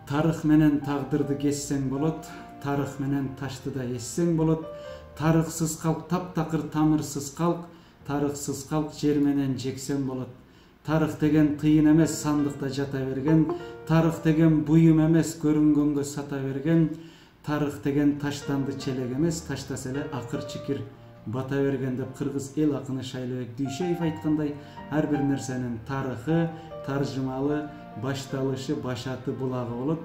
Тарых менен тагдырды кессең болот, тарых менен ташты да эссең болот. Тарыхсыз калк таптакыр тамырсыз калк, тарыхсыз калк жер менен жексең болот. Тарых деген тыйын эмес, сандыкта жата берген. Тарых деген буюм эмес, көрүнгөнгө сата берген. Тарых деген таштанды челек эмес, таштаса эле акыр чикир бата берген деп кыргыз эл акыны Шайлообек Дүйшеев айткандай, ар бир нерсенин тарыхы, таржымалы, башталышы, башаты, булагы болот.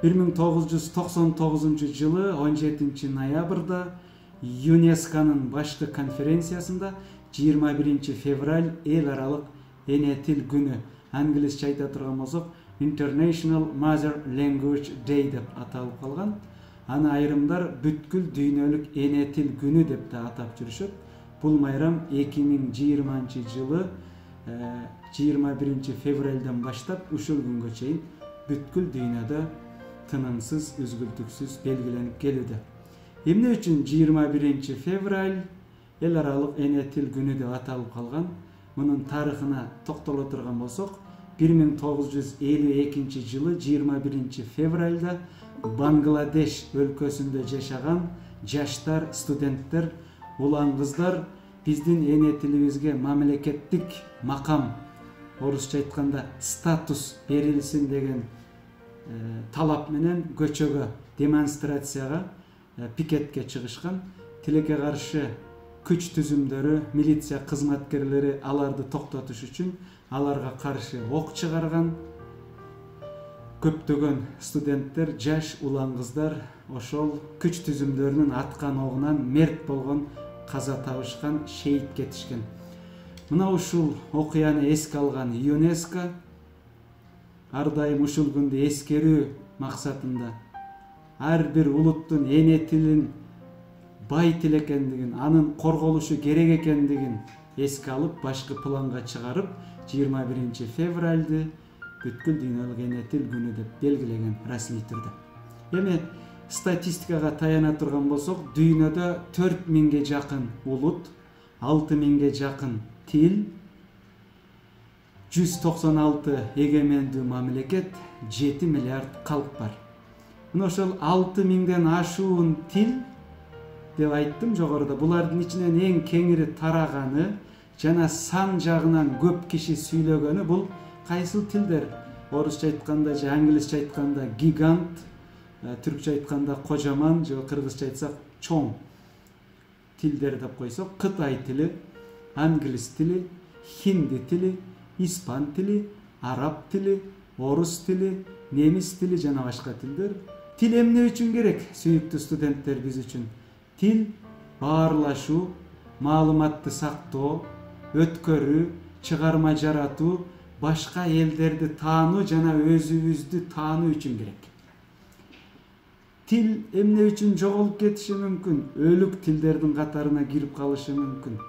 1999 жылы 17 ноябрда ЮНЕСКОнун башкы конференциясында 21 февраль эл аралык эне тил күнү, англисче айта турган болсок International Mother Language Day деп аталып калган. Аны айрымдар бүткүл дүйнөлүк эне тил күнү деп да атап жүрүшөт. Бул майрам 2020 жылы 21 февралдан баштап ушул күнгө чейин бүткүл дүйнөдө тынымсыз, үзгүлтүксүз белгиленип келүүдө. Эмне үчүн 21 февраль эл аралык эне тил күнү деп аталып калган? Мунун тарыхына токтоло турган болсок, 1952 жылы 21 февральда Бангладеш өлкөсүндө жашаган жаштар, студенттер, улан кыздар биздин эне тилибизге мамлекеттик макам, орусча айтканда статус берилсин деген талап менен көчөгө, демонстрацияга, пикетке чыгышкан. Тилекке каршы күч түзүмдөрү, милиция кызматкерлери аларды токтотуш үчүн аларга каршы ок чыгарган. Көптөгөн студенттер, жаш улан кыздар ошол күч түзүмдөрүнүн аткан огунан мерт болгон, каза табышкан, шейит кетишкен. Мына ушул окуяны эске алган ЮНЕСКО ар дайым ушул күндү эскерүү максатында ар бир улуттун эне тилин бай тил экендигин, анын корголушу керек экендигин эске алып, башкы планга чыгарып, 21 февральды бүткүл дүйнөлүк эне тил күнү деп белгилеген расмий түрдө. Эми статистикага таяна турган болсок, дүйнөдө 4000ге жакын улут, 6000ге жакын тил, 196 эгемендүү мамлекет, 7 миллиард калк бар. Мына ошол 6000ден ашуун тил деп айттым жогоруда. Булардын ичинен эң кеңири тараганы жана сан жагынан көп киши сүйлөгөнү бул кайсыл тилдер? Орусча айтканда же англисче айтканда гигант, түркчө айтканда кожомон, же кыргызча айтсак чоң тилдер деп койсок, Кытай тили, англис тили, хинди тили, испан тили, араб тили, орус тили, немис тили жана башка тилдер. Тил эмне үчүн керек, сүйүктүү студенттер биз үчүн? Тил баарлашуу, маалыматты сактоо, өткөрүү, чыгарма жаратуу, башка элдерди таануу жана өзүбүздү таануу үчүн керек. Тил эмне үчүн жоголуп кетиши мүмкүн? Өлүк тилдердин катарына кирип калышы мүмкүн.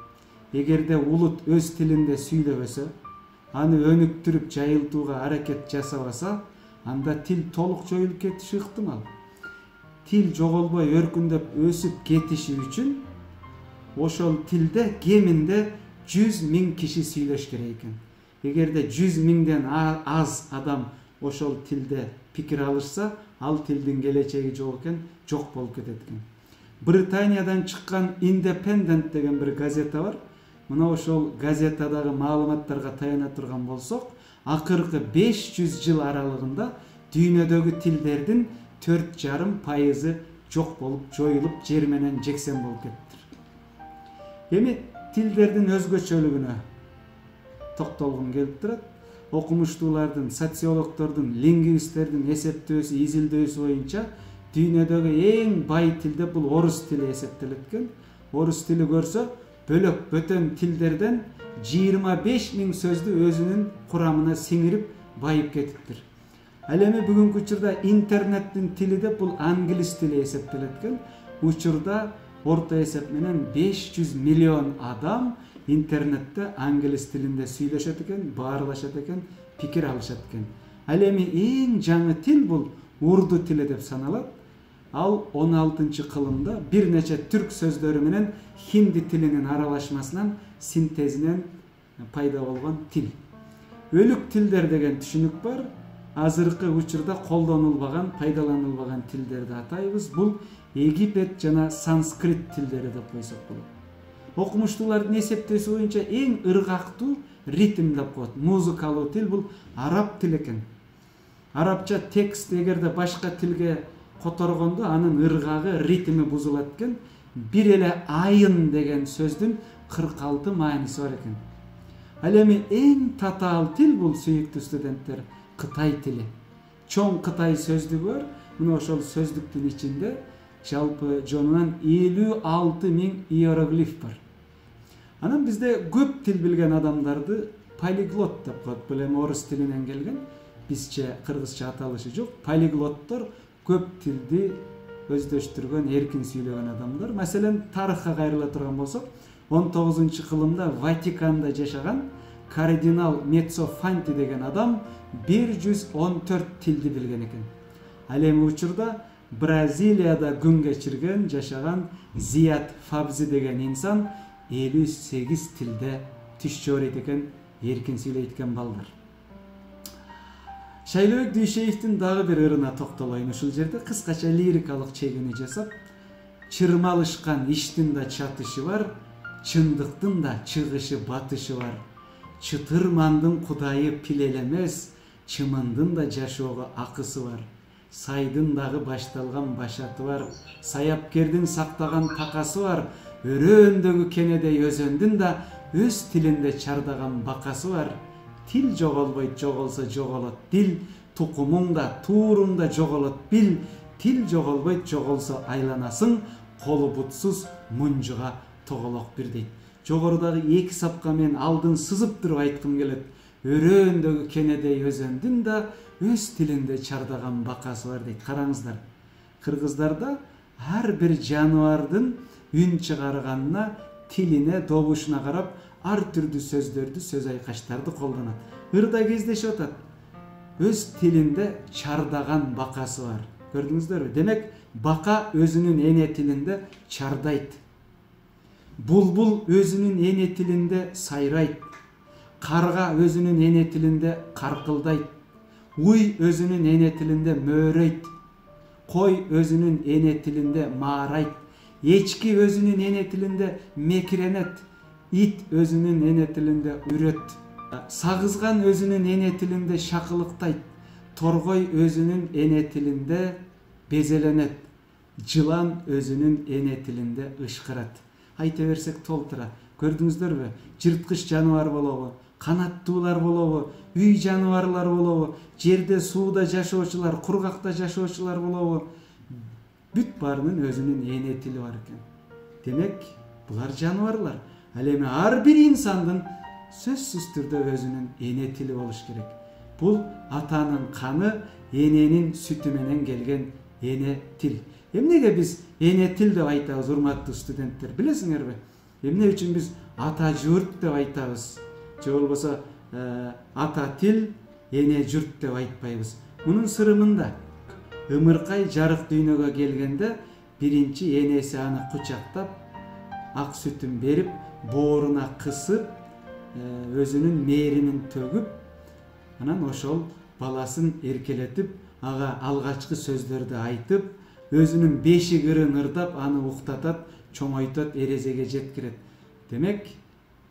Эгерде улут өз тилинде сүйлөбөсө, аны өнүктүрүп жайылтууга аракет жасабаса, анда тил толук жоюлуп кетиши ыктымал. Тил жоголбой өркүндөп өсүп кетиши үчүн ошол тилде кеминде 100 000 киши сүйлөш керек экен. Эгерде 100 000ден аз адам ошол тилде пикир алышса, ал тилдин келечеги жок экен, жок болуп кетет экен. Британиядан чыккан Independent деген бир газета бар. Мына ошол газетадагы маалыматтарга таяна турган болсок, акыркы 500 жыл аралыгында дүйнөдөгү тилдердин 4,5% жок болуп, жоюлуп, жер менен жексен болуп кеттир. Эми тилдердин өзгөчөлүгүнө токтолгум келип турат. Окумуштуулардын, социологдордун, лингвисттердин эсептөөсү, изилдөөсү боюнча дүйнөдөгү эң бай тил деп бул орус тили эсептелет экен. Орус тили көрсө, бөлөк бөтөн тилдерден 25 000 сөздү өзүнүн курамына сиңирип байып кетиптир. Ал эми бүгүнкү учурда интернеттин тили деп бул англис тили эсептелет экен. Учурда орто эсеп менен 500 миллион адам интернетте англис тилинде сүйлөшөт экен, баарлашат экен, пикир алышат экен. Ал эми эң жаңы тил бул урду тили деп саналат. Ал 16-кылымда бир нече түрк сөздөрү менен хинди тилинин аралашмасынан, синтезинен пайда болгон тил. Өлүк тилдер деген түшүнүк бар. азыркы учурда колдонулбаган, пайдаланылбаган тилдерди атайбыз. Бул Египет жана санскрит тилдери деп койсок болот. Окумуштуулардын эсептеси боюнча эң ыргактуу ритм деп коет. Музыкалуу тил бул араб тили экен. Арабча текст эгерде башка тилге которгондо анын ыргагы, ритми бузулат экен. Бир эле айын деген сөздүн 46 мааниси бар экен. Ал эми эң татаал тил бул, сүйүктүү студенттер, Кытай тили. Чоң Кытай сөздүгү бар. Мына ошол сөздүктүн ичинде жалпы жонунан 56 000 иероглиф бар. Анан бизде көп тил билген адамдарды полиглот деп коет. Бул эми орус тилинен келген, бизче кыргызча аталышы жок. Полиглоттор көп тилди өздөштүргөн, эркин сүйлөгөн адамдар. Маселен, тарыхка кайрыла турган болсок, 19-кылымда Ватиканда жашаган кардинал Меццо Фанти деген адам 114 тилди билген экен. Ал эми учурда Бразилияда күн кечирген, жашаган Зият Фабзи деген инсан 58 тилде түш жоройт экен, эркин сүйлөйт экен балдар. Шайлообек Дүйшеевдин дагы бир ырына токтолоюн ушул жерде, кыскача лирикалык чегүүнү жасап, чырмалышкан иштин да чатышы бар, чындыктын да чыгышы батышы бар. Чытырмандын кудайы пилел эмес, чымындын да жашоого акысы бар. Сайдын дагы башталган башаты бар, саяпкердин сактаган такасы бар. Өрөөндөгү кенедей өзөндүн да өз тилинде чардаган бакасы бар. Тил жоголбойт, жоголсо жоголот дил, тукумуң да, тууруң да жоголот бил. Тил жоголбойт, жоголсо айланасың, колу бутсуз мунжуга тоголок бир дейт. Жогорудагы эки сапка мен алдын сызып туруп айткым келет. Өрөөндөгү кенедей өзөндүн да өз тилинде чардаган бакасы бар дейт. Караңыздар, кыргыздарда ар бир жаныбардын үн чыгарганына, тилине, добушуна карап ар түрдүү сөздөрдү, сөз айкаштарды колдонот. Ырда кездешип атат. Өз тилинде чардаган бакасы бар. Көрдүңүздөрбү? Демек, бака өзүнүн эне тилинде чардайт. Булбул өзүнүн эне тилинде сайрайт. Карга өзүнүн эне тилинде каркылдайт. Уй өзүнүн эне тилинде мөөрөйт. Кой өзүнүн эне тилинде маарайт. Эчки өзүнүн эне тилинде мекиренет. Ит өзүнүн эне тилинде үрөт. Сагызган өзүнүн эне тилинде шакылыктайт. Торгой өзүнүн эне тилинде безеленет. Жылан өзүнүн эне тилинде ышкырат. Айта берсек толтура. Көрдүңүздөрбү? Жырткыч жаныбар болобу, канаттуулар болобу, үй жаныбарлар болобу, жерде, сууда жашоочулар, кургакта жашоочулар болобу, бүт баарынын өзүнүн эне тили бар экен. Демек, булар жаныбарлар. Ал эми ар бир инсандын сөзсүз түрдө өзүнүн эне тили болуш керек. Бул атанын каны, эненин сүтү менен келген эне тил. Эмнеге биз эне тил деп айтабыз, урматтуу студенттер, билесиңерби? Эмне үчүн биз ата журт деп айтабыз? Же болбосо ата тил, эне журт деп айтпайбыз? Мунун сыры мында. Ымыркай жарык дүйнөгө келгенде биринчи энеси аны кучактап, ак сүтүн берип, бооруна кысып, өзүнүн мээримин төгүп, анан ошол баласын эркелетип, ага алгачкы сөздөрдү айтып, өзүнүн бешик ырын ырдап, аны уктатат, чоңойтот, эрезеге жеткирет. Демек,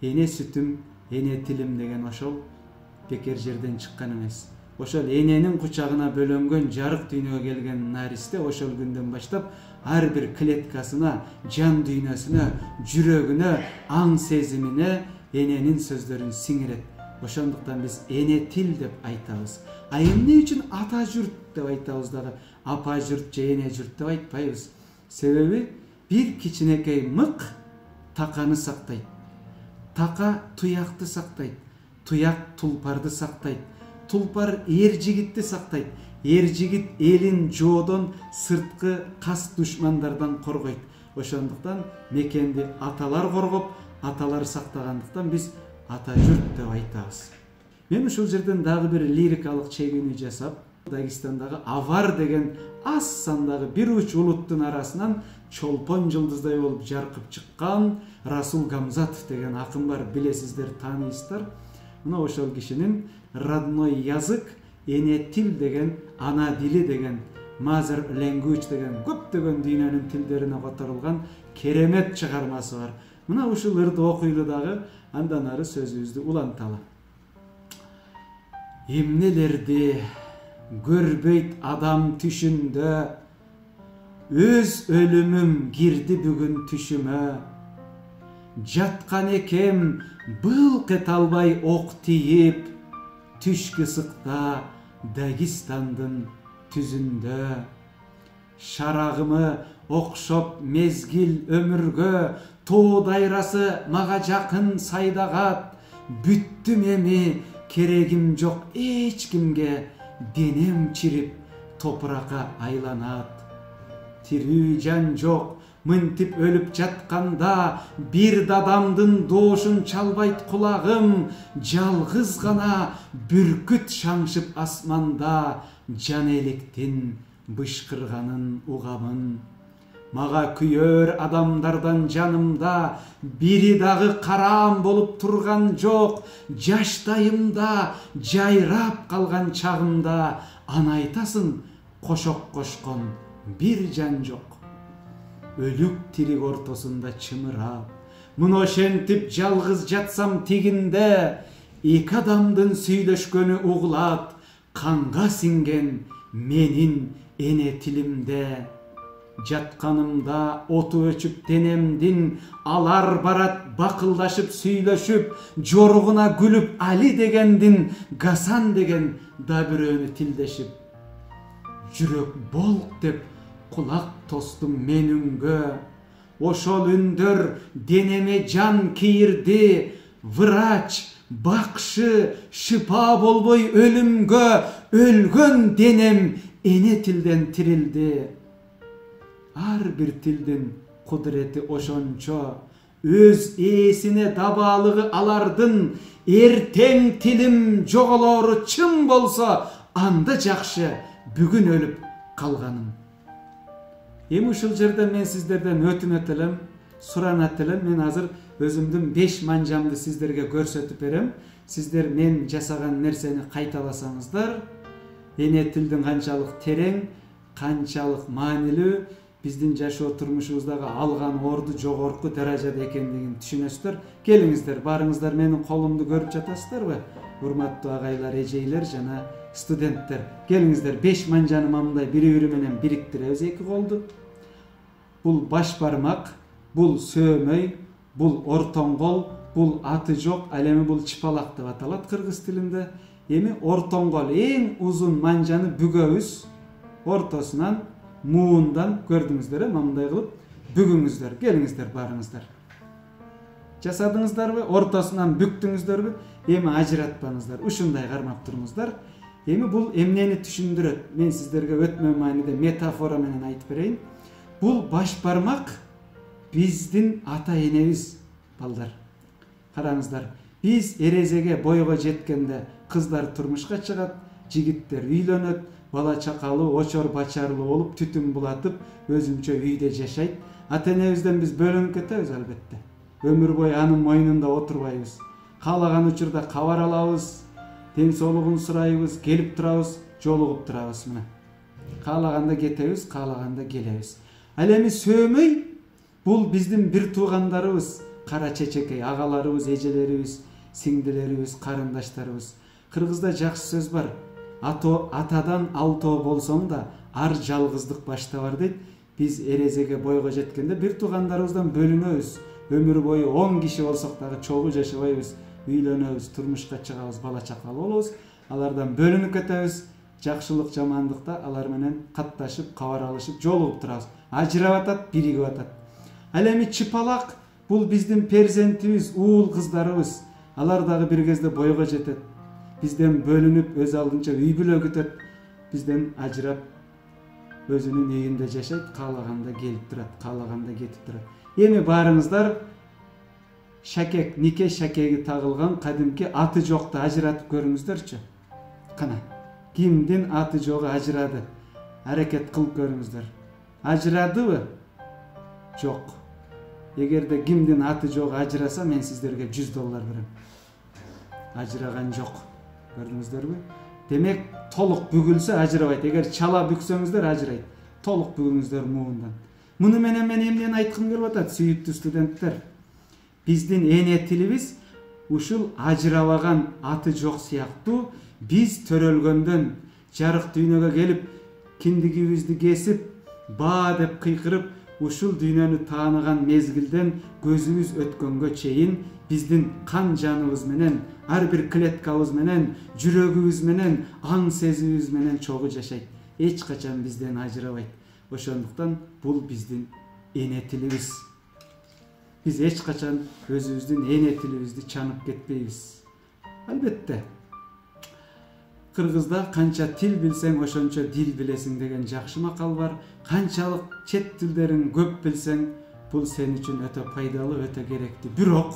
эне сүтүм, эне тилим деген ошол бекер жерден чыккан эмес. Ошол эненин кучагына бөлөнгөн, жарык дүйнөгө келген наристе ошол күндөн баштап ар бир клеткасына, жан дүйнөсүнө, жүрөгүнө, аң сезимине эненин сөздөрүн сиңирет. Ошондуктан биз эне тил деп айтабыз. А эмне үчүн ата журт деп айтабыз дагы? Апа журт же эне журт деп айтпайбыз. Себеби бир кичинекей мык таканы сактайт. Така туякты сактайт. Туяк тулпарды сактайт. Тулпар эр жигитти сактайт. Эр жигит элин жоодон, сырткы кас душмандардан коргойт. Ошондуктан мекенди аталар коргоп, аталар сактагандыктан биз ата журт деп айтабыз. Мен ушул жерден дагы бир лирикалык чегүүнү жасап, Дагестандагы Авар деген аз сандагы бир уч улуттун арасынан чолпон жылдыздай болуп жаркып чыккан Расул Гамзатов деген акын бар, билесиздер, тааныйсыздар. Мына ошол кишинин родной язык эне тил деген, ана дили деген, mother language деген көптөгөн дүйнөнүн тилдерине которулган керемет чыгармасы бар. Мына ушул ырды окуйлу дагы, андан ары сөзүбүздү уланталы. Эмнелерди көрбөйт адам түшүндө, өз өлүмүм кирди бүгүн түшүмө. Жаткан экем былк эте албай ок тийип, түшкү ысыкта Дагестандын түзүндө. Шарагымы окшоп мезгил өмүргө, тоо дайрасы мага жакын сайдагат. Бүттүм эми, керегим жок эч кимге, денем чирип топуракка айланат. Тирүү жан жок, мынтип өлүп жатканда, бир дадамдын доошун чалбайт кулагым. Жалгыз гана бүркүт шаңшып асманда, жан электин бышкырганын угамын. Мага күйөр адамдардан жанымда, бири дагы караам болуп турган жок. Жаштайымда, жайрап калган чагымда, аны айтасың, кошок кошкон бир жан жок. Өлүк тирик ортосунда чымырап, мына ошентип жалгыз жатсам тигинде, эки адамдын сүйлөшкөнү угулат, канга сиңген менин эне тилимде. Жатканымда оту өчүп денемдин, алар барат бакылдашып сүйлөшүп, жоругуна күлүп Али дегендин, Гасан деген да бирөөнү тилдешип. Жүрөк болк деп кулак тостум мен үнгө, ошол үндөр денеме жан кийирди. Врач, бакшы, шыпа болбой өлүмгө, өлгөн денем эне тилден тирилди. Ар бир тилдин кудурети ошончо, өз ээсине дабаалыгы алардын. Эртең тилим жоголору чын болсо, анда жакшы бүгүн өлүп калганым. Эми ушул жерде мен сиздерден өтүнөт элем, суранат элем. Мен азыр өзүмдүн 5 манжамды сиздерге көрсөтүп берем. Сиздер мен жасаган нерсени кайталасаңыздар, эне тилдин канчалык терең, канчалык маанилүү, биздин жашоо турмушубуздагы алган орду жогорку даражада экендигин түшүнөсүздөр. Келиңиздер, барыңыздар, менин колумду көрүп жатасыздарбы? Урматтуу агайлар, эжейлер жана студенттер. Келиңиздер, 5 манжаны мындай бири-бири менен бириктиребиз эки колду. Бул баш бармак, бул сөөмөй, бул ортоң кол, бул аты жок, ал эми бул чыпалак деп аталат кыргыз тилинде. Эми ортоң кол эң узун манжаны бүгөбүз. Ортосунан, муундан көрдүңүздөр, мындай кылып бүгүңүздөр. Келиңиздер, барыңыздар. Жасадыңыздарбы? Ортосунан бүктүңүздөрбү? Эми ажыратпаңыздар. Ушундай кармап туруңуздар. Эми бул эмнени түшүндүрөт? Мен сиздерге өтмө мааниде метафора менен айтып берейин. Бул баш бармак биздин ата энебиз, балдар. Караңыздар. Биз эрезеге, бойго жеткенде кыздар турмушка чыгат, жигиттер үйлөнөт, бала чакалуу, очор бачарлуу болуп, түтүн булатып, өзүнчө үйдө жашайт. Ата энебизден биз бөлүнүп кетебиз албетте. Өмүр бою анын мойнунда отурбайбыз. Каалаган учурда кабар алабыз, ден соолугун сурайбыз, келип турабыз, жолугуп турабыз мына. Каалаганда кетебиз, каалаганда келебиз. Ал эми сөөмөй бул биздин бир туугандарыбыз, кара чечекей, агаларыбыз, эжелерибиз, сиңдилерибиз, карындаштарыбыз. Кыргызда жакшы сөз бар. Атадан алтоо болсоң да ар жалгыздык башта бар дейт. Биз эрезеге, бойго жеткенде бир туугандарыбыздан бөлүнөбүз. Өмүр бою 10 киши болсок дагы чогуу жашабайбыз. Үйлөнөбүз, турмушка чыгабыз, бала чакалуу болобуз. Алардан бөлүнүп кетебиз. Жакшылык, жамандыкта алар менен катташып, кабар алышып, жолугуп турабыз. Ажырап атат, биригип атат. Ал эми чыпалак бул биздин перзентибиз, уул кыздарыбыз. Алар дагы бир кезде бойго жетет. Бизден бөлүнүп, өз алдынча үй бүлө күтөт. Бизден ажырап, өзүнүн үйүндө жашайт, каалаганда келип турат, каалаганда кетип турат. Эми барыңыздар, шакек, нике шакеги тагылган кадимки аты жокты ажыратып көрүңүздөрчү. Кана, кимдин аты жогу ажырады? Аракет кылып көрүңүздөр. Ажырадыбы? Жок. Эгерде кимдин аты жогу ажыраса, мен сиздерге $100 берем. Ажыраган жок. Көрдүңүздөрбү? Demek толук бүгүлсө ажырабайт. Эгер чала бүксөңүздөр ажырайт. Толук бүгүңүздөр муундан. Муну менен мен эмнени айткым келип атат, сүйүктүү студенттер? Биздин эне тилибиз ушул ажырабаган аты жок сыяктуу биз төрөлгөндөн жарык дүйнөгө келип киндигибизди кесип баа деп кыйкырып ушул дүйнөнү тааныган мезгилден көзүбүз өткөнгө чейин биздин кан жаныбыз менен, ар бир клеткабыз менен, жүрөгүбүз менен, аң сезимибиз менен чогуу жашайт. Эч качан бизден ажырабайт. Ошондуктан бул биздин эне тилибиз. Биз эч качан өзүбүздүн эне тилибизди чанып кетпейбиз. Албетте, кыргызда канча тил билсең, ошончо дил билесиң деген жакшы макал бар. Канчалык чет тилдерин көп билсең, бул сен үчүн өтө пайдалуу, өтө керектүү. Бирок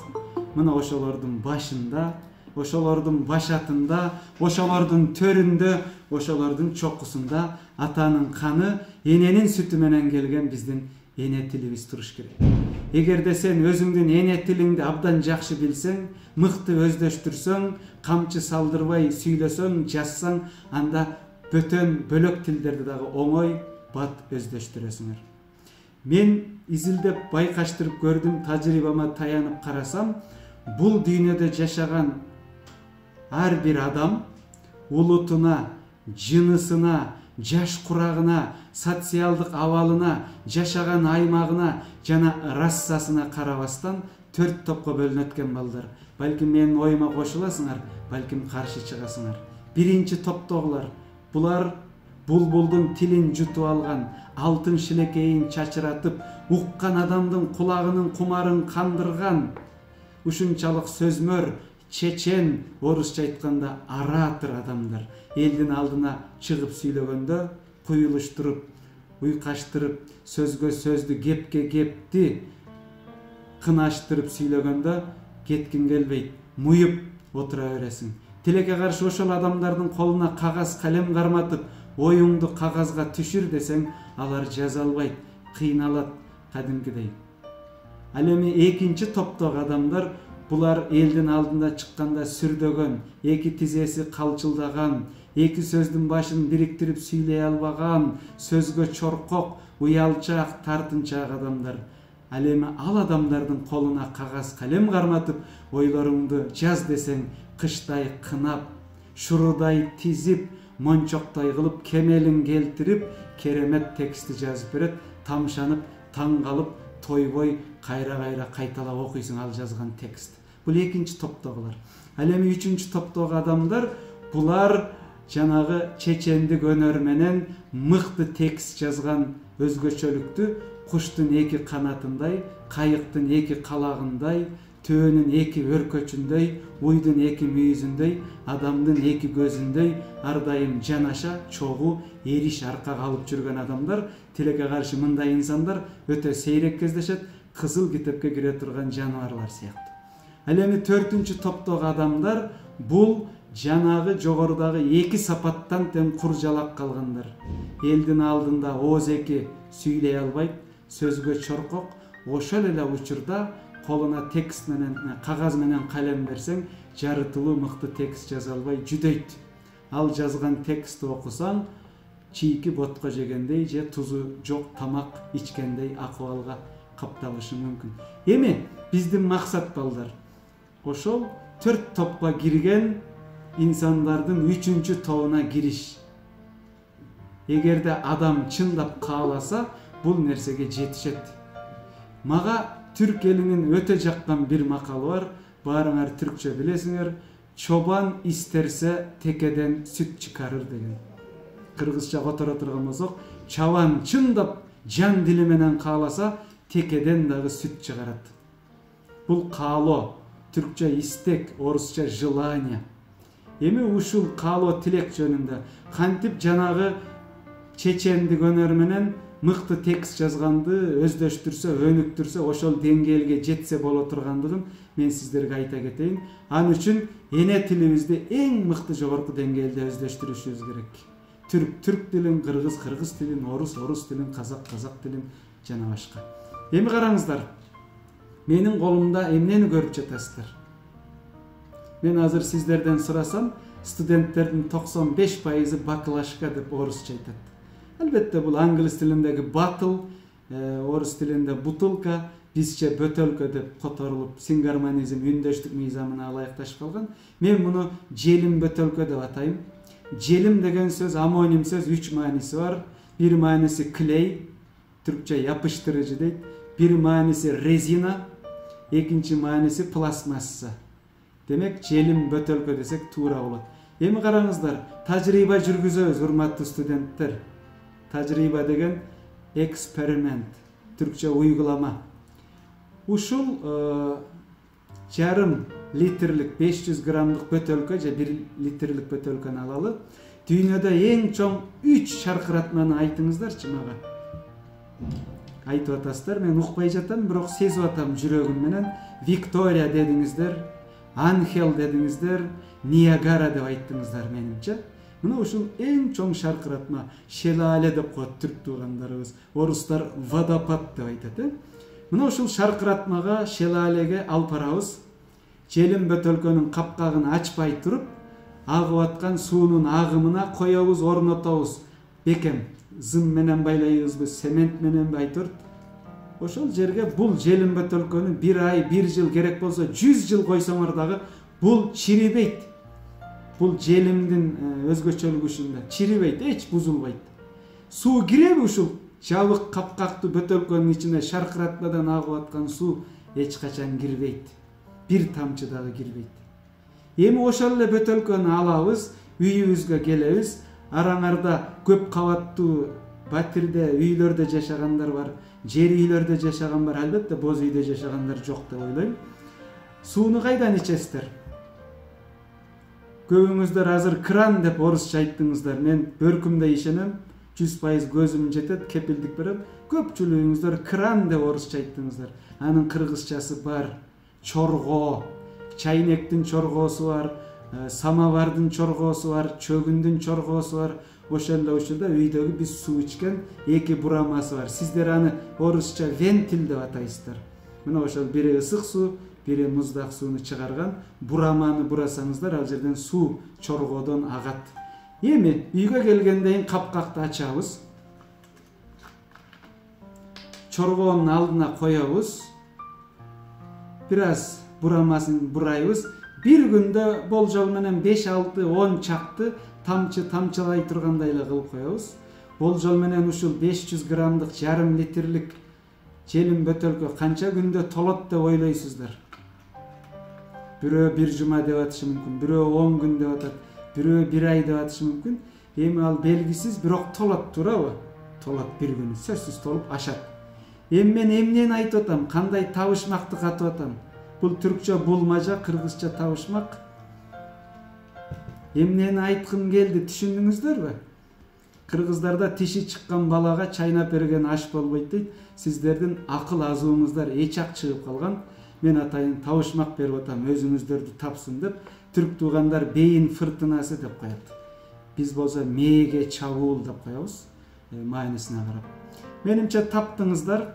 мына ошолордун башында, ошолордун башатында, ошолордун төрүндө, ошолордун чокусунда атанын каны, эненин сүтү менен келген биздин эне тилибиз туруш керек. Эгерде сен өзүңдүн эне тилиңди абдан жакшы билсең, мыкты өздөштүрсөң, камчы салдырбай сүйлөсөң, жазсаң, анда бөтөн бөлөк тилдерди дагы оңой бат өздөштүрөсүңөр. Мен изилдеп байкаштырып көрдүм, тажрыйбама таянып карасам, бул дүйнөдө жашаган ар бир адам улутуна, жынысына, жаш курагына, социалдык абалына, жашаган аймагына жана рассасына карабастан 4 топко бөлүнөт экен балдар. Балким менин оюма кошуласыңар, балким каршы чыгасыңар. Биринчи топтогулар, булар булбулдун тилин жутуп алган, алтын шилекейин чачыратып, уккан адамдын кулагынын кумарын кандырган, ушунчалык сөзмөр, чечен, орусча айтканда оратор адамдар. Элдин алдына чыгып сүйлөгөндө куюлуштуруп, уйкаштырып, сөзгө сөздү, кепке кепти кынаштырып сүйлөгөндө кеткин келбейт, муюп отура бересиң. Тилекке каршы ошол адамдардын колуна кагаз калем карматып, оюңду кагазга түшүр десең, алар жаза албайт, кыйналат кадимкидей. Ал эми экинчи топтогу адамдар, булар элдин алдында чыкканда сүрдөгөн, эки тизеси калчылдаган, эки сөздүн башын бириктирип сүйлөй албаган, сөзгө чоркок, уялчаак, тартынчаак адамдар. Ал эми ал адамдардын колуна кагаз калем карматып, ойлоруңду жаз десең, кыштай кынап, шурудай тизип, мончоктой кылып, кемелин келтирип, керемет текстти жазып берет, тамшанып, таң калып, тойбой кайра кайталап окуйсуң ал жазган текст. Бул экинчи топтогулар. Ал эми үчүнчү топтогу адамдар, булар жанагы чечендик өнөр менен мыкты текст жазган, өзгөчөлүктүү, куштун эки канатындай, кайыктын эки калагындай, төөнүн эки өркөчүндөй, уйдун эки мүйүзүндөй, адамдын эки көзүндөй ар дайым жанаша, чогуу, эриш аркага алып жүргөн адамдар. Тилекке каршы мындай инсандар өтө сейрек кездешет, кызыл китепке кире турган жаныбарлар сыяктуу. Ал эми 4-чү топтогу адамдар, бул жанагы жогорудагы эки сапаттан тең куржалак калгандар. Элдин алдында ооз-эки сүйлөй албайт, сөзгө чоркок, ошол эле учурда колуна текст менен, кагаз менен калем берсең, жарытылуу мыкты текст жаза албай жүдөйт. Ал жазган текстти окусаң, чийки ботко жегендей же тузу жок тамак ичкендей акыбалга капталышы мүмкүн. Эми биздин максат балдар, ошол 4 топко кирген инсандардын 3-чү тобуна кириш. Эгерде адам чындап кааласа, бул нерсеге жетишет. Мага түрк элинин өтө жаккан бир макалы бар, баарыңар түркчө билесиңер, чобан истерсе текеден сүт чыгарыр деген. Кыргызча которо турган болсок, чабан чындап жан дили менен кааласа, текеден дагы сүт чыгарат. Бул каалоо, түркчө истек, орусча желание. Эми ушул каалоо тилек жөнүндө кантип жанагы чечендик өнөр менен мыкты текст жазганды өздөштүрсө, өнүктүрсө, ошол деңгээлге жетсе боло тургандыгын мен сиздерге айта кетейин. Ал үчүн эне тилибизди эң мыкты жогорку деңгээлде өздөштүрүшүбүз керек. Түрк тилин, кыргыз тилин, орус тилин, казак тилин жана башка. Эми караңыздар. Менин колумда эмнени көрүп жатасыздар? Мен азыр сиздерден сурасам, Studentтердин 95% баклажка деп орусча айтат. Албетте бул англис тилиндеги bottle, орус тилинде бутылка, бизче бөтөлкө деп которулуп сингармонизм үндөштүк мыйзамына ылайыкташып калган. Мен муну желим бөтөлкө деп атайм. Желим деген сөз амоним сөз 3 мааниси бар. Бир мааниси клей, түркчө япыштырыcı дейт. Бир мааниси резина, экинчи мааниси пластмасса. Демек желим бөтөлкө десек туура болот. Эми караңыздар, тажрыйба жүргүзөбүз, урматтуу студенттер. Тажрыйба деген эксперимент, түркчө уйгулама. Ушул жарым литрлик 500 граммдык бөтөлкө же 1 литрлик бөтөлкөнү алалы. Дүйнөдө эң чоң 3 шаркыратманы айтыңыздарчы мага. Айтып атасыздар, мен укпай жатам, бирок сезип атам жүрөгүм менен. Виктория дедиңиздер, Анхел дедиңиздер, Ниагара деп айттыңыздар менимче. Мына ушул эң чоң шаркыратма, шелале деп коет түрк туугандарыбыз. Орустар водопад деп айтат. Мына ушул шаркыратмага, шелалеге алып барабыз. Желим бөтөлкөнүн капкагын ачпай туруп, агып аткан суунун агымына коебуз, орнотобуз. Бекем зым менен байлайбызбы, цемент мененби айтор. Ошол жерге бул желим бөтөлкөнү 1 ай, 1 жыл керек болсо 100 жыл койсоңор дагы бул чирибейт. Бул желимдин өзгөчөлүгүшүндө чирибейт, эч бузулбайт. Суу киреби ушул жабык капкактуу бөтөлкөнүн ичине шаркыратмадан агып аткан суу эч качан кирбейт. Бир тамчы дагы кирбейт. Эми ошол эле бөтөлкөнү алабыз, үйүбүзгө келебиз. Араңарда көп кабаттуу батирде үйлөрдө жашагандар бар, жер үйлөрдө жашаган бар, албетте боз үйдө жашагандар жок деп ойлойм. Сууну кайдан ичесиздер? Көбүңүздөр азыр кран деп орусча айттыңыздар. Мен бөркүмдө ишенем, 100% көзүм жетет, кепилдик берем. Көпчүлүгүңүздөр кран деп орусча айттыңыздар. Анын кыргызчасы бар. Чорго, чайнектин чоргоосу бар, самовардын чоргоосу бар, чөгүндүн чоргоосу бар. Ошол эле учурда үйдөгү биз суу ичкен 2 бурамасы бар. Сиздер аны орусча вентиль деп атайсыздар. Мына ошол бири ысык суу, бири муздак сууну чыгарган бураманы бурасаңыздар, ал жерден суу чоргоодон агат. Эми үйгө келгенден кийин капкакты ачабыз. Чоргоонун алдына коебуз. Бир аз бурамасын бурайбыз. Бир күндө болжол менен 5-6-10 чакты тамчылай тургандай эле кылып коебуз. Болжол менен ушул 500 граммдык жарым литрлик желим бөтөлкө канча күндө толот деп ойлойсуздар? Бирөө 1 жума деп атышы мүмкүн, бирөө 10 күн деп атат, бирөө 1 ай деп атышы мүмкүн. Эми ал белгисиз, бирок толот, туурабы? Толот бир күн, сөзсүз толуп ашат. Эми мен эмнени айтып атам? Кандай табышмакты катып атам? Бул түркчө булмажа, кыргызча табышмак. Эмнени айткым келди, түшүндүңүздөрбү? Кыргыздарда тиши чыккан балага чайнап берген аш болбойт дейт. Сиздердин акыл азууңуздар эчак чыгып калган. Мен атайын табышмак берип атам, өзүңүздөрдү тапсын деп. Түрк туугандар бейин фыртынасы деп коет. Биз болсо мээге чабуул деп коебуз, маанисине карап. Менимче таптыңыздар,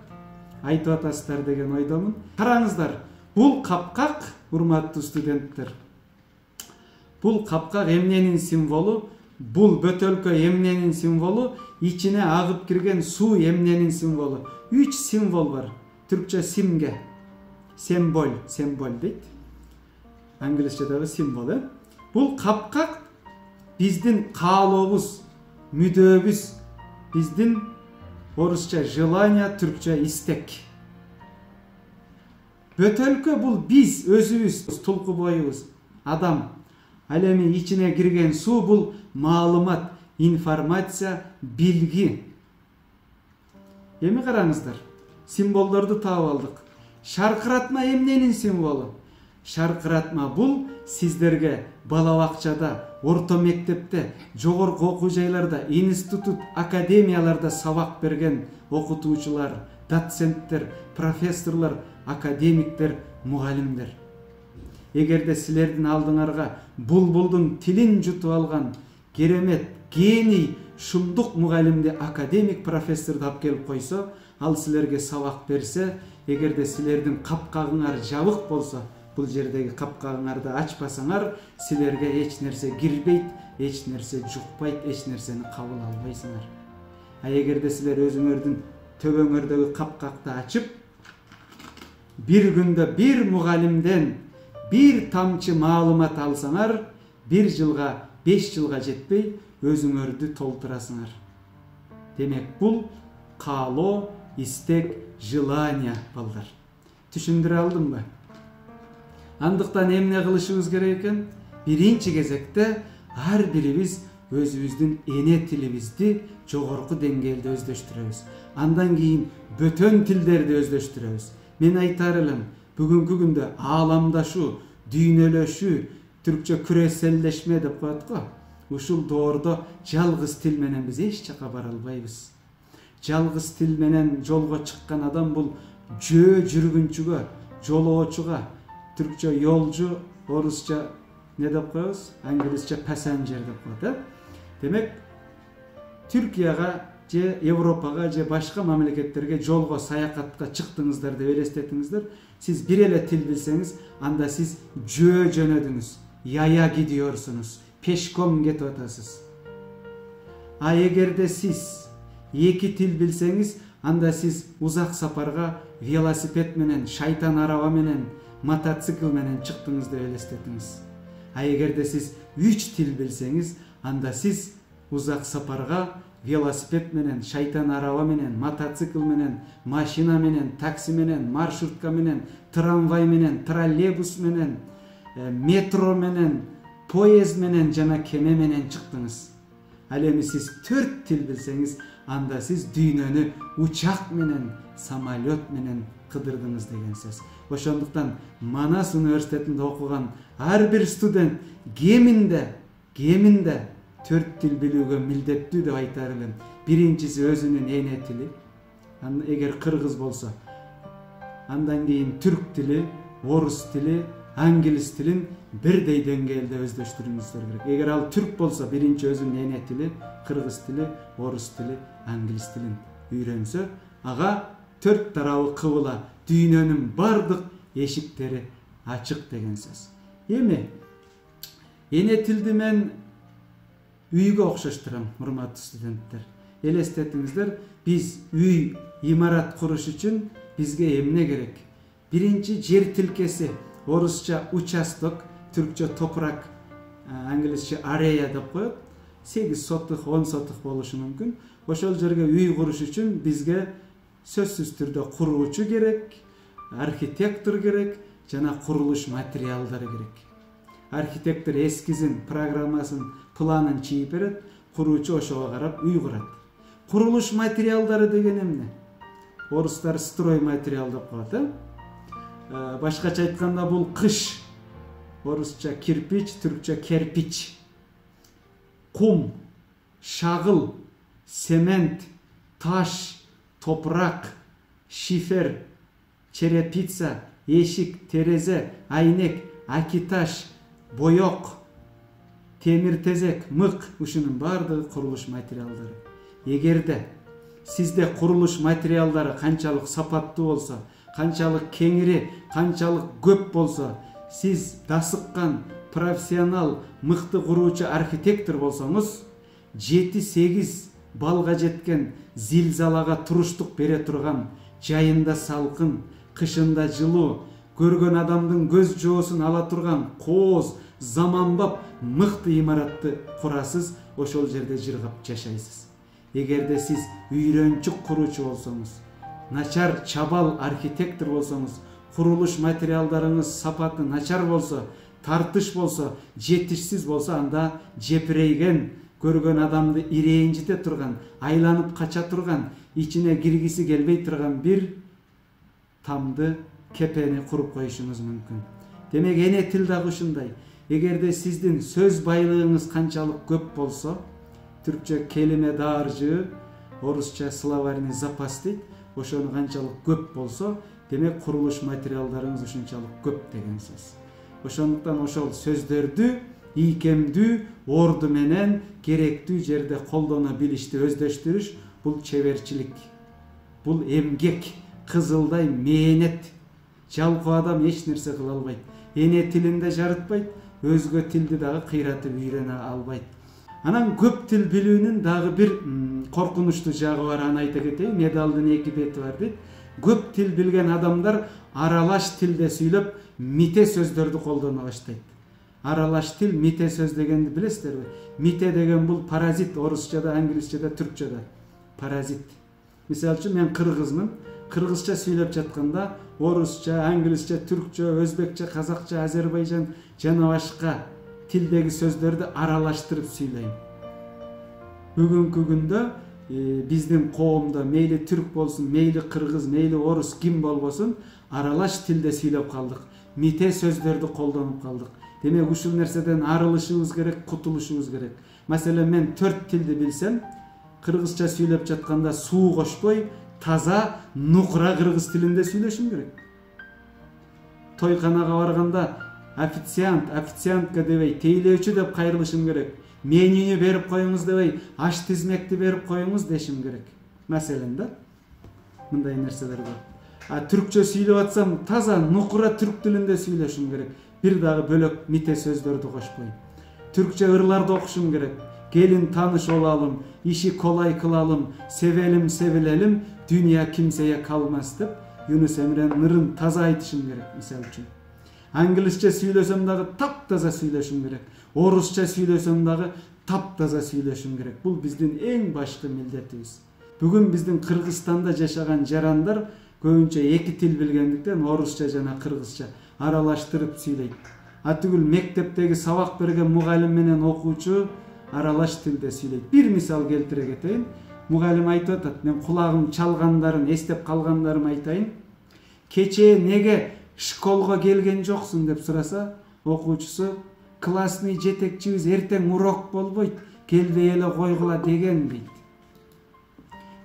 айтып атасыздар деген ойдомун. Караңыздар, бул капкак, урматтуу студенттер. Бул капкак эмненин символу? Бул бөтөлкө эмненин символу? Ичине агып кирген суу эмненин символу? 3 символ бар. Түркчө симге. Семболь дейт. Англисчедагы символ, Бул капкак биздин каалообуз, мүдөөбүз, биздин орусча желание, түркчө истек. Бөтөлкө бул биз өзүбүз, тулку боюбуз, адам. Ал эми ичине кирген суу бул маалымат, информация, билги. Эми караңыздар, символдорду таап алдык. Шаркыратма эмненин символу? Шаркыратма бул сиздерге бала бакчада, орто мектепте, жогорку окуу жайларда, институт, академияларда сабак берген окутуучулар, доценттер, профессорлор, академиктер, мугалимдер. Эгерде силердин алдыңарга булбулдун тилин жутуп алган керемет, гений, шумдук мугалимди, академик, профессорду алып келип койсо, ал силерге сабак берсе, эгерде силердин капкагыңар жабык болсо, бул жердеги капкагыңарды ачпасаңар, силерге эч нерсе кирбейт, эч нерсе жукпайт, эч нерсени кабыл албайсыңар. Эгерде силер өзүңөрдүн төбөңөрдөгү капкакты ачып, бир күндө бир мугалимден бир тамчы маалымат алсаңар, 1 жылга, 5 жылга жетпей өзүңөрдү толтурасыңар. Демек бул каалоо, истек, желание балдар. Түшүндүрө алдымбы? Андыктан эмне кылышыбыз керек экен? Биринчи кезекте ар бирибиз өзүбүздүн эне тилибизди жогорку деңгээлде өздөштүрөбүз. Андан кийин бөтөн тилдерди өздөштүрөбүз. Мен айтар элем, бүгүнкү күндө ааламдашуу, дүйнөлөшүү, түркчө күрөселдешме деп коет го. Ушул доордо жалгыз тил менен биз эч жака бара албайбыз. Жалгыз тил менен жолго чыккан адам бул жүргүнчүгө, жолоочуга, түркчө yolcu, орусча не деп коебуз? Англисче passenger деп коет. Демек, Түркияга же Европага же башка мамлекеттерге жолго саякатка чыктыңыздар деп элестетиңиздер. Сиз бир эле тил билсеңиз, анда сиз жөнөдүңүз, яя gidiyorsunuz, пешком кетип атасыз. А эгерде сиз 2 тил билсеңиз, анда сиз узак сапарга велосипед менен, шайтан араба менен, мотоцикл менен чыктыңыз деп элестетиңиз. А эгерде сиз 3 тил билсеңиз, анда сиз узак сапарга велосипед менен, шайтан араба менен, мотоцикл менен, машина менен, такси менен, маршрутка менен, трамвай менен, троллейбус менен, метро менен, поезд менен жана кеме менен чыктыңыз. Ал эми сиз 4 тил билсеңиз, анда сиз дүйнөнү учак менен, самолет менен кыдырдыңыз деген сөз. Ошондуктан Манас университетинде окуган ар бир студент кеминде 4 тил билүүгө милдеттүү деп айтар элем. Биринчиси өзүнүн эне тили. Эгер кыргыз болсо, андан кийин түрк тили, орус тили, англис тилин бирдей деңгээлде өздөштүрүңүздөр керек. Эгер ал түрк болсо, биринчи өзүнүн эне тили, кыргыз тили, орус тили, англис тилин үйрөнсө, ага 4 тарабы кыбыла, дүйнөнүн бардык эшиктери ачык деген сөз. Эми эне тилди мен үйгө окшоштурам, урматтуу студенттер. Элестетиңиздер, биз үй, имарат куруш үчүн бизге эмне керек? Биринчи жер тилкеси, орусча участок, түркчө топурак, англисче area деп коет. 8 сотых, 10 сотых болушу мүмкүн. Ошол жерге үй куруш үчүн бизге сөзсүз түрдө куруучу керек, архитектор керек, жана курулуш материалдары керек. Архитектор эскизин, программасын, планын чийип берет, куруучу ошого карап үй курат. Курулуш материалдары деген эмне? Орустар строй материал деп коет. Башкача айтканда бул кыш. Орусча кирпич, түркчө керпич. Кум, шагыл, цемент, таш, топурак, шифер, черепица, эшик, терезе, айнек, акиташ, боек, темир тезек, мык, ушунун баардыгы курулуш материалдары. Эгерде сизде курулуш материалдары канчалык сапаттуу болсо, канчалык кеңири, канчалык көп болсо, сиз дасыккан профессионал, мыкты куруучу архитектор болсоңуз, 7-8 балга жеткен, зилзалага туруштук бере турган, жайында салкын, кышында жылуу, көргөн адамдын көз жоосун ала турган, кооз, заманбап, мыкты имаратты курасыз, ошол жерде жыргап жашайсыз. Эгерде сиз үйрөнчүк куруучу болсоңуз, начар чабал архитектор болсоңуз, курулуш материалдарыңыз сапаты начар болсо, тартыш болсо, жетишсиз болсо, анда жепирейген, көргөн адамды ирээңжите турган, айланып кача турган, ичине киргиси келбей турган бир тамды, кепени куруп коюшуңуз мүмкүн. Демек, эне тил дагы ушундай. Эгерде сиздин сөз байлыгыңыз канчалык көп болсо, түркчө келиме дааржыы, орусча словарный запас дейт, ошону канчалык көп болсо, демек курулуш материалдарыңыз ушунчалык көп деген сөз. Ошондуктан ошол сөздөрдү ийкемдүү, орду менен керектүү жерде колдоно билишти өздөштүрүш, бул чеберчилик, бул эмгек, кызылдай мээнет. Жалкоо адам эч нерсе кыла албайт. эне тилинде жарытпайт, өзгө тилди дагы кыйратып үйрөнө албайт. Анан көп тил билүүнүн дагы бир коркунучтуу жагы бар, аны айта кетейин. Медалдын эки бети бар дейт. Көп тил билген адамдар аралаш тилде сүйлөп, мите сөздөрдү колдоно баштайт. Аралаш тил, мите сөз дегенди билесиздерби? Мите деген бул паразит, орусчада, англисчада, түркчөдө. Паразит. Мисалы үчүн мен кыргызмын. Кыргызча сүйлөп жатканда орусча, англисче, түркчө, өзбекче, казакча, азербайжан жана башка тилдеги сөздөрдү аралаштырып сүйлөйм. Бүгүнкү күндө биздин коомдо мейли түрк болсун, мейли кыргыз, мейли орус ким болбосун, аралаш тилде сүйлөп калдык. Мите сөздөрдү колдонуп калдык. Демек ушул нерседен арылышыбыз керек, кутулушубуз керек. Маселен, мен 4 тилди билсем, кыргызча сүйлөп жатканда суу кошпой, таза, нукура кыргыз тилинде сүйлөшүм керек. Тойканага барганда официантка дебей, тейлөөчү деп кайрылышым керек. Менюнү берип коюңуз дебей, аш тизмекти берип коюңуз дешим керек. Маселен да, мындай нерселер бар. Түркчө сүйлөп атсам, таза, нукура түрк тилинде сүйлөшүм керек. Бир дагы бөлөк мите сөздөрдү кошпой. Түркчө ырларды окушум керек. Келин таныш болалым, иши колай кылалым, севелим, севилелим, дүйнө кимсеге калмас деп Юнус Эмренин ырын таза айтышым керек, мисалы үчүн. Англисче сүйлөсөм дагы таптаза сүйлөшүм керек. Орусча сүйлөсөм дагы таптаза сүйлөшүм керек. Бул биздин эң башкы милдетибиз. Бүгүн биздин Кыргызстанда жашаган жарандар көбүнчө 2 тил билгендиктен орусча жана кыргызча аралаштырып сүйлөйт. Түгүл мектептеги сабак берген мугалим менен окуучу аралаш тилде сүйлөйт. Бир мисал келтире кетейин. Мугалим айтып атат, мен кулагым чалгандарын, эстеп калгандарымы айтайын. Кечээ неге школго келген жоксуң деп сураса, окуучусу классный жетекчибиз эртең урок болбойт, келбей эле койгула деген дейт.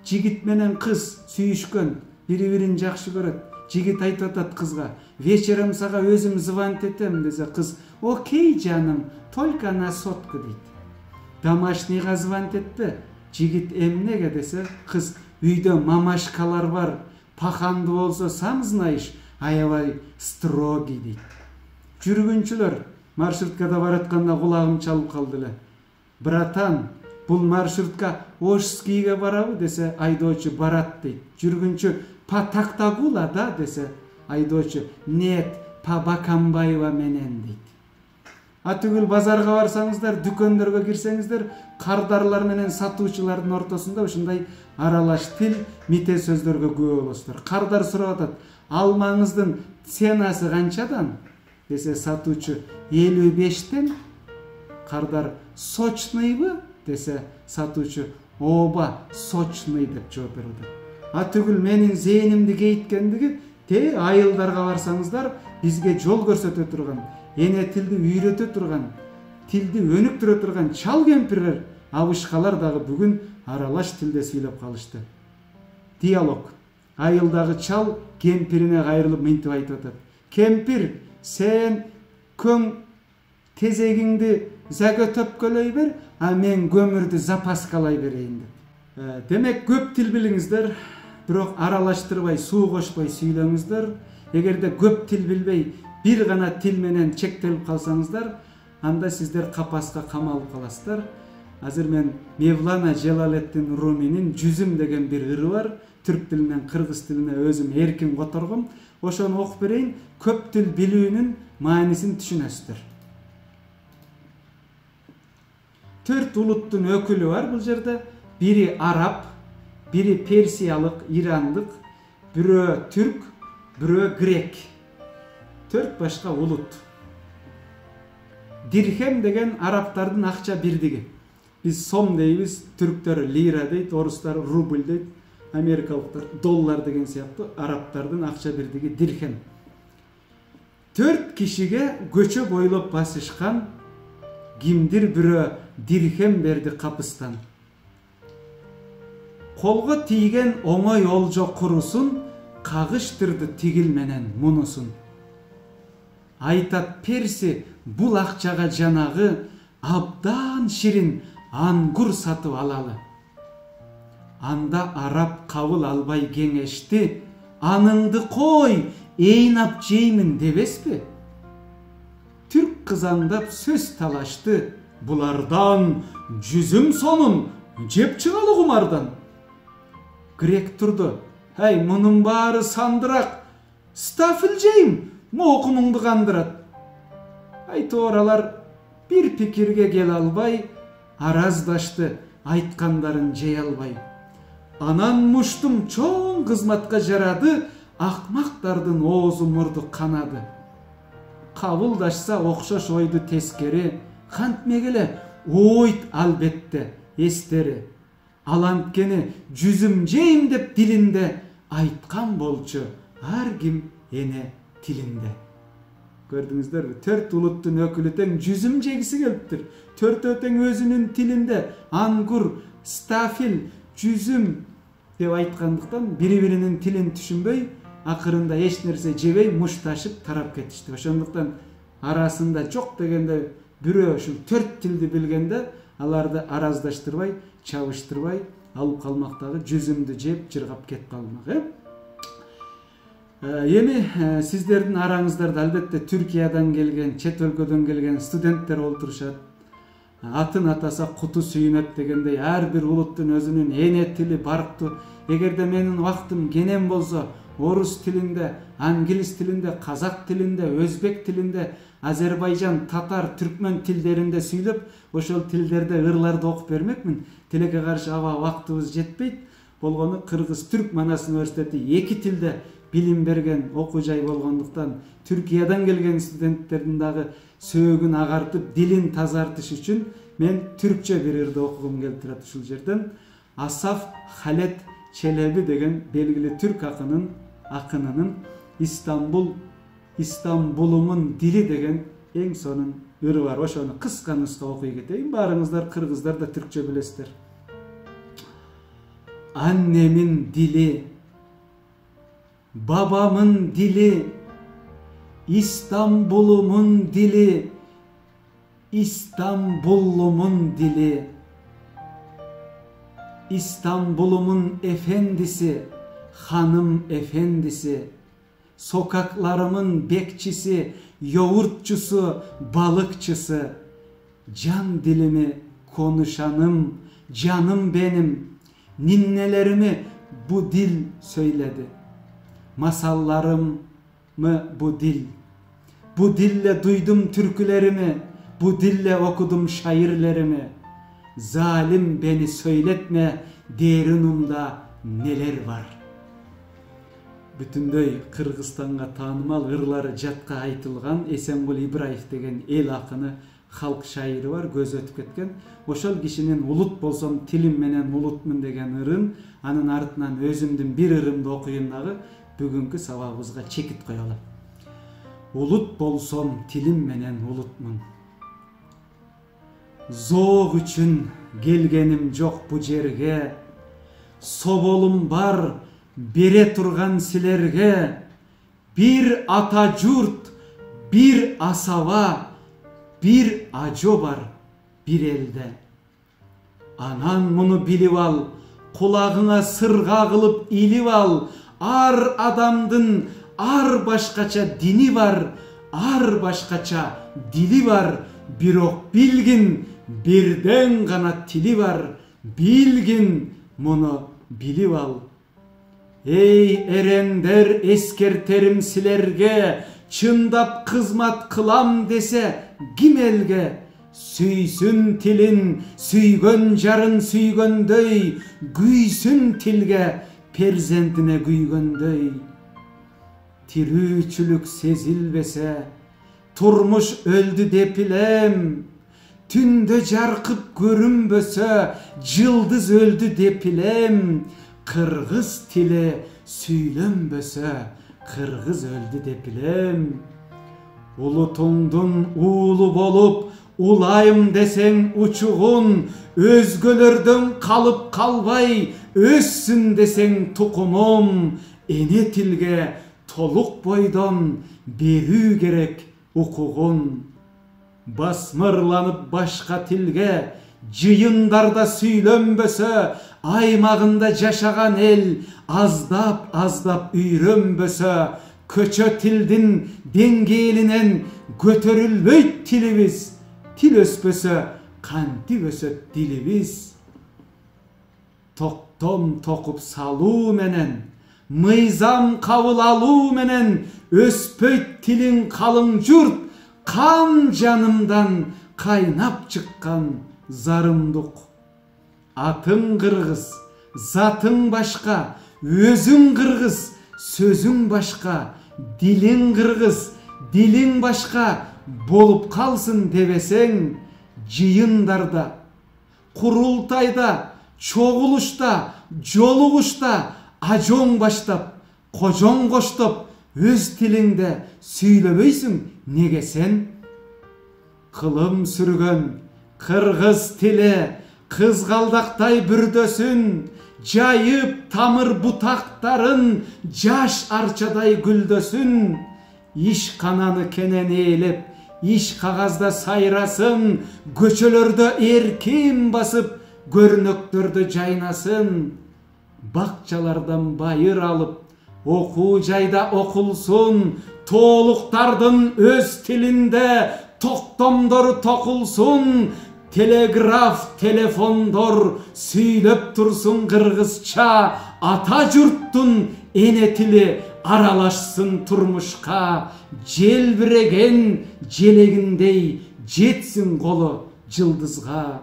Жигит менен кыз сүйүшкөн, бири-бирин жакшы көрөт. Жигит айтып атат кызга, вечером сага өзүм звонить этем десе, кыз, окей жаным, только на сотку дейт. Домашнийга звонить этпе. Жигит эмнеге десе, кыз, үйдө мамашкалар бар, паханды болсо сам знаешь, аябай строгий дейт. Жүргүнчүлөр маршруткада баратканда кулагым чалып калды эле. Братан, бул маршрутка Ошскийге барабы десе, айдоочу барат дейт. Жүргүнчү па Тактагула да десе, айдоочу нет, па Бакамбаева менен дейт. Түгүл базарга барсаңыздар, дүкөндөргө кирсеңиздер, кардарлар менен сатуучулардын ортосунда ушундай аралаш тил, мите сөздөргө күбө болосуздар. Кардар сурап атат, алмаңыздын ценасы канчадан? Десе сатуучу 55тен. Кардар сочныйбы? Десе сатуучу оба сочный деп жооп берет. Түгүл менин зээнимди кейиткендиги, айылдарга барсаңыздар, бизге жол көрсөтө турган, эне тилди үйрөтө турган, тилди өнүктүрө турган чал кемпирлер, абышкалар дагы бүгүн аралаш тилде сүйлөп калышты. Диалог. Айылдагы чал кемпирине кайрылып мынтип айтып атат. Кемпир, сен көң тезегиңди загөтөпкөлөй бер, мен көмүрдү запаскалай берейин деп. Демек көп тил билиңиздер, бирок аралаштырбай, суу кошпой сүйлөңүздөр. Эгерде көп тил билбей, бир гана тил менен чектелип калсаңыздар, анда сиздер капаска камалып каласыздар. Азыр мен Мевлана Желалеттин Руминин Жүзүм деген бир ыры бар. Түрк тилинен кыргыз тилине өзүм эркин которгом. Ошону окуп берейин, көп тил билүүнүн маанисин түшүнөсүздөр. 4 улуттун өкүлү бар бул жерде. Бири араб, бири персиялык, ирандык, бирөө түрк, бирөө грек. 4 башка улут. Дирхем деген арабтардын акча бирдиги. Биз сом дейбиз, түрктөр лира дейт, орустар рубль дейт, америкалыктар доллар деген сыяктуу, арабтардын акча бирдиги дирхем. 4 кишиге көчө бойлоп басышкан, кимдир бирөө дирхем берди капыстан. Колго тийген оңой олжо курусун, кагыштырды тигил менен мунусун. Айтат перси, бул акчага жанагы абдан ширин ангур сатып алалы. Анда араб кабыл албай кеңешти, аныңды кой, эйнап жеймин дебеспи? kızandap söz talaştı. Bulardan жүзüm сонун жеп чыгалы кумардан. Грек турду. Hey, мунун баары сандырак. Стафил жейм, мокумуңду кандырат. Айтор алар bir pikirge gel albay, arazdашты, айткандарын жей албай. Анан муштум чоң кызматка жарады, акмактардын оозу мурду канады. Кабылдашса окшош ойду тескери, кантмегеле ойт албетте эстери. Ал анткени жүзүм жейм деп дилинде айткан болчу ар ким эне тилинде. Gördünüzler, 4 uluttun ökülü teң жүзүм жегиси келиптир. 4 тең өзүнүн тилинде ангур, стафил, жүзүм деп айткандыктан бири-биринин тилин түшүнбөй, акырында эч нерсе жебей мушташып тарап кетишти. Ошондуктан арасында жок дегенде бирөө ушул 4 тилди билгенде аларды араздаштырбай, чабыштырбай алып калмактагы жүзүмдү жеп жыргап кетип калмак. Эми сиздердин араңыздарда албетте Түркиядан келген, чет өлкөдөн келген студенттер олтурушат. Атын атаса куту сүйүнөт дегендей ар бир улуттун өзүнүн эне тили барктуу. Эгерде менин убактым кенен болсо, орус тилинде, англис тилинде, казак тилинде, өзбек тилинде, Азербайжан, татар, түркмөн тилдеринде сүйлөп, ошол тилдерде ырларды окуп бермекмин. Тилекке каршы аба убактыбыз жетпейт. Болгону Кыргыз-Түрк Манас университети 2 тилде билим берген окуу жай болгондуктан Түркиядан келген студенттердин дагы сөөгүн агартып, дилин тазартыш үчүн мен түркчө бир ырды окугум келип турат ушул жерден. Асаф Халет Челеби деген белгилүү түрк акынынын İstanbul'umun dili деген эң сонун ыры бар. Ошону кыска нуска окуй кетейин. Баарыңыздар кыргыздар да түркчө билесиздер. Annemin dili, babamın dili, İstanbul'umun dili, İstanbullumun dili, İstanbul'umun efendisi, hanım efendisi, sokaklarımın bekçisi, yoğurtçusu, balıkçısı, can dilimi konuşanım, canım benim, ninnelerimi bu dil söyledi. Masallarımı bu dil. Bu dille duydum türkülerimi, bu dille okudum şairlerimi. Zalim beni söyletme, derinumda neler var. Бүтүндөй Кыргызстанга таанымал ырлары жатка айтылган Эсенгул Ибраев деген эл акыны, халк шайыры бар, көз өтүп кеткен. Ошол кишинин улут болсом тилим менен улутмун деген ырын, анын артынан өзүмдүн бир ырымды окуйун дагы бүгүнкү сабагыбызга чекит коелу. Улут болсом тилим менен улутмун. Зоог үчүн келгеним жок бу жерге. Соболум бар бере турган силерге. Bir ata jurt, bir asaba, bir ajo бар bir elde. Anan munu bilip al, kulağına sırga kılıp ilip al. Ar adamdın ar başkaça dini var, ar başkaça dili var. Birok bilgin birden gana tili var. Bilgin munu bilip al. Ey erenler eskerterim silerge, çındap kızmat kılam dese kim elge? Süysün tilin, süygön jarın süygöndöy, güysün tilge, perzentine güygöndöy. Tirүүчүлүк sezilbese, turmuş öldü depilem. Tündö jarkıp görünbösö, yıldız öldü depilem. Kırgız tili süylönbösö, kırgız öldü depilem. Ulutundun uulu bolup, ulayım desen uçuğun, özgölörden kalıp kalbay, özsün desen tukumum. Ene tilge toluk boydan berүү gerek ukuğun. Basmırlanıp başka tilge, jıyındarda süylönbösö, aymağında jaşagan el azdap azdap üyrönbösö, köçö tildin dengээлинен көтөрүлбөйт тилибиz. Til өспөсө кантип өсөт дилибиz. Токтом токуп салуу менен, мыйзам кабыл алуу менен өспөйт тилиң калың журт. Кан жанымдан кайнап чыккан зарымдук. Атың кыргыз, затың башка, өзүң кыргыз, сөзүң башка, дилиң кыргыз, дилиң башка болуп калсын дебесең, жыйындарда, курултайда, чогулушта, жолугушта ажоң баштап, кожоң коштоп өз тилиңде сүйлөбөйсүң неге сен? Кылым сүргөн кыргыз тили кызгалдактай бүрдөсүн, жайып тамыр бутактарын жаш арчадай гүлдөсүн. Иш кананы кенен ээлеп, иш кагазда сайрасын, көчөлөрдө эркин басып, көрнөктөрдө жайнасын. Бакчалардан байыр алып, окуу жайда окулсун, тоолуктардын өз тилинде токтомдор токулсун. Телеграф, телефондор сүйлөп турсун кыргызча, ата журттун эне тили аралашсын турмушка. Желбиреген желегиндей жетсин колу жылдызга.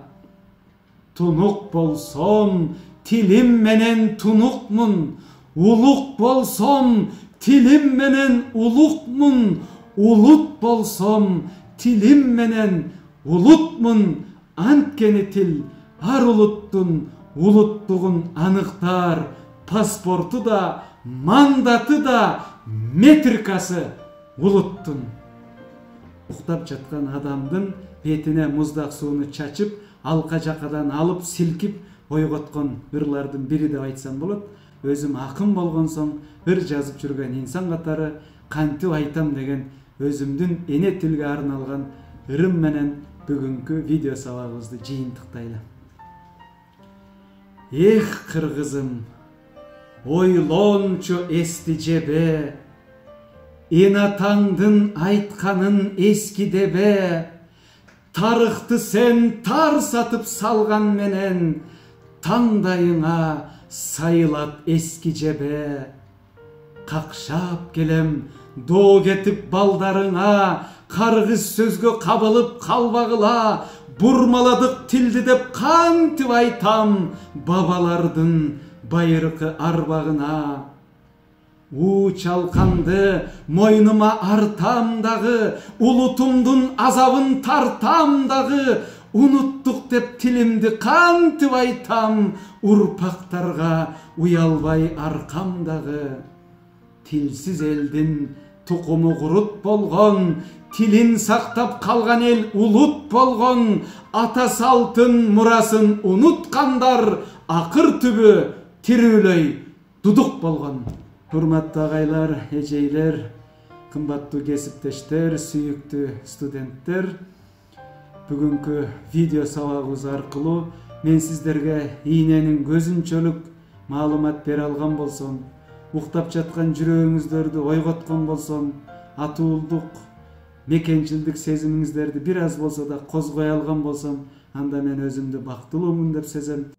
Тунук болсом тилим менен тунукмун, улук болсом тилим менен улукмун, улут болсом тилим менен улутмун. Анткени тил ар улуттун улуттугун аныктар. Паспорту да, мандаты да, метрикасы улуттун. Уктап жаткан адамдын бетине муздак сууну чачып, алка жакадан алып силкип ойготкон ырлардын бири деп айтсам болот. Өзүм акын болгон соң ыр жазып жүргөн инсан катары кантип айтам деген өзүмдүн эне тилге арналган ырым менен бүгүнкү видео сабагыбызды жыйынтыктайлы. Эх кыргызым, ойлончу эсти жебе, энатаңдын айтканын эскидебе. Тарыхты сен тар сатып салган менен, таңдайыңа сайылат эски жебе. Какшап келем доо кетип балдарыңа, каргыз сөзгө кабылып калбагыла. Бурмаладык тилди деп кантип айтам бабалардын байыркы арбагына. У чалканды мойнума артам дагы, улутумдун азабын тартам дагы. Уnuттук деп тилимди кантип айтам, урпактарга уялбай аркам дагы. Тилсиз элдин тукуму курут болгон, тилин сактап калган эл улут болгон. Ата салтын мурасын унуткандар, акыр түбү тирүүлөй дудук болгон. Урматтуу агайлар, эжейлер, кымбаттуу кесиптештер, сүйүктүү студенттер, бүгүнкү видео сабагыбыз аркылуу мен сиздерге ийненин көзүнчөлүк маалымат бере алган болсом, уктап жаткан жүрөгүңүздөрдү ойготкон болсом, атуулдук, мекенчилдик сезимиңиздерди бир аз болсо да козгой алган болсом, анда мен өзүмдү бактылуумун деп сезем.